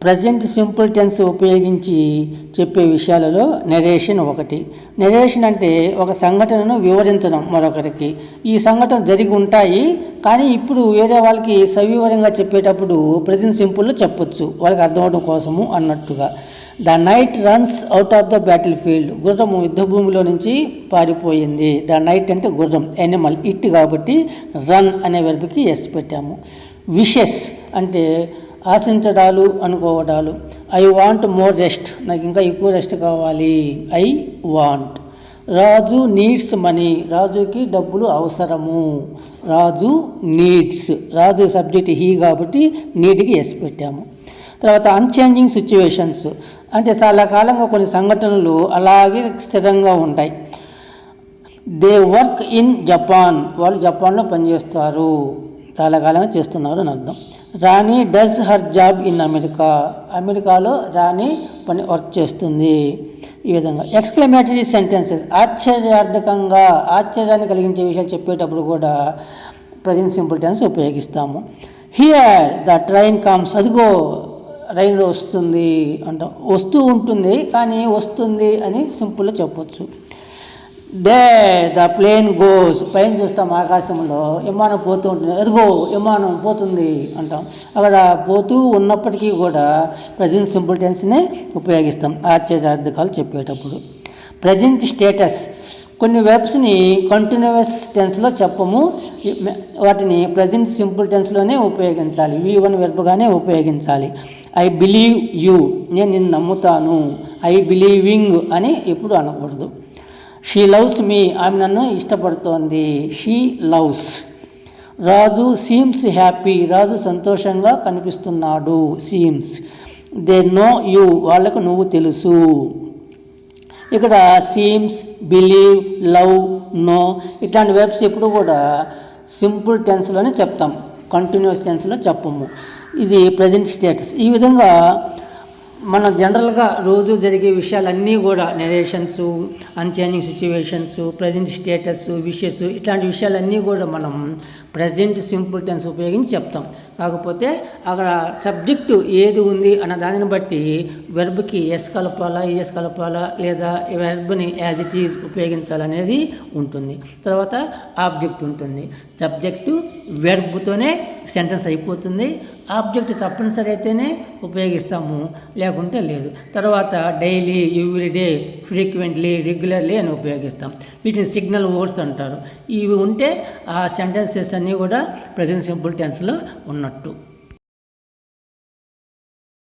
Present simple tense ఉపయోగించి చెప్పే విషయాలలో నెరేషన్ ఒకటి. నెరేషన్ అంటే ఒక సంఘటనను వివరించడం మరొకరికి. ఈ సంఘటన జరిగి ఉంటాయి, కానీ ఇప్పుడు వేరే వాళ్ళకి సవివరంగా చెప్పేటప్పుడు ప్రజెంట్ సింపుల్లో చెప్పొచ్చు, వాళ్ళకి అర్థం అవడం కోసము అన్నట్టుగా. The night runs out of the battle field. గుర్రము యుద్ధభూమిలో నుంచి పారిపోయింది. ద నైట్ అంటే గుర్రం, యానిమల్, ఇట్ కాబట్టి రన్ అనే వెర్బ్కి ఎస్ పెట్టాము. విషెస్ అంటే ఆశించడాలు, అనుకోవడాలు. I want more rest. నాకు ఇంకా ఎక్కువ రెస్ట్ కావాలి. I want. Raju needs money. రాజుకి డబ్బులు అవసరము. Raju needs. Raju subject he కాబట్టి నీడ్కి ఎస్ పెట్టాము. తర్వాత అన్చేంజింగ్ సిచ్యువేషన్స్ అంటే చాలా కాలంగా కొన్ని సంఘటనలు అలాగే స్థిరంగా ఉంటాయి. They work in Japan. వాళ్ళు జపాన్లో పనిచేస్తారు, చాలా కాలంగా చేస్తున్నారు అని అర్థం. Rani does her job in America. అమెరికాలో రాణి పని వర్క్ చేస్తుంది. ఈ విధంగా ఎక్స్క్లమేటరీ సెంటెన్సెస్ ఆశ్చర్యార్థకంగా, ఆశ్చర్యాన్ని కలిగించే విషయాలు చెప్పేటప్పుడు కూడా ప్రజెంట్ సింపుల్ టెన్స్ ఉపయోగిస్తాము. Here the train comes. అదిగో రైలు వస్తుంది అంటాం. వస్తూ ఉంటుంది కానీ వస్తుంది అని సింపుల్గా చెప్పొచ్చు. There the plane goes. పైన చూస్తాం ఆకాశంలో విమానం పోతూ ఉంటుంది. అదిగో విమానం పోతుంది అంటాం. అక్కడ పోతూ ఉన్నప్పటికీ కూడా ప్రజెంట్ సింపుల్ టెన్స్నే ఉపయోగిస్తాం ఆశ్చర్యార్థకాలు చెప్పేటప్పుడు. Present status. కొన్ని వెర్బ్స్ని కంటిన్యూస్ టెన్స్లో చెప్పము, వాటిని ప్రజెంట్ సింపుల్ టెన్స్లోనే ఉపయోగించాలి. V1 వెర్బ్గానే ఉపయోగించాలి. I believe you. నేను నిన్ను నమ్ముతాను. ఐ బిలీవింగ్ అని ఎప్పుడు అనకూడదు. She loves me. ఆమె నన్ను ఇష్టపడుతోంది. She loves. Raju seems happy. Raju సంతోషంగా కనిపిస్తున్నాడు. సీమ్స్. They know you. వాళ్ళకు నువ్వు తెలుసు. ఇక్కడ సీమ్స్, బిలీవ్, లవ్, నో ఇట్లాంటి వెర్బ్స్ ఎప్పుడు కూడా సింపుల్ టెన్స్లోనే చెప్తాం, కంటిన్యూస్ టెన్స్లో చెప్పము. ఇది ప్రజెంట్ స్టేటస్. ఈ విధంగా మన జనరల్గా రోజు జరిగే విషయాలన్నీ కూడా narrations, unchanging situations, present status, wishes ఇట్లాంటి విషయాలన్నీ కూడా మనం ప్రజెంట్ సింపుల్ టెన్స్ ఉపయోగించి చెప్తాం. కాకపోతే అక్కడ సబ్జెక్టు ఏది ఉంది అన్న దానిని బట్టి వెర్బ్కి ఎస్ కలపాలా, ఈఎస్ కలపాలా, లేదా వెర్బ్ని యాజ్ ఇట్ ఈజ్ ఉపయోగించాలనేది ఉంటుంది. తర్వాత ఆబ్జెక్ట్ ఉంటుంది. సబ్జెక్టు వెర్బ్తోనే సెంటెన్స్ అయిపోతుంది. ఆబ్జెక్ట్ తప్పనిసరి అయితేనే ఉపయోగిస్తాము, లేకుంటే లేదు. తర్వాత డైలీ, ఎవ్రీడే, ఫ్రీక్వెంట్లీ, రెగ్యులర్లీ అని ఉపయోగిస్తాం. వీటిని సిగ్నల్ వర్డ్స్ అంటారు. ఇవి ఉంటే ఆ సెంటెన్సెస్ అన్నీ కూడా ప్రజెంట్ సింపుల్ టెన్స్లో ఉన్నట్టు.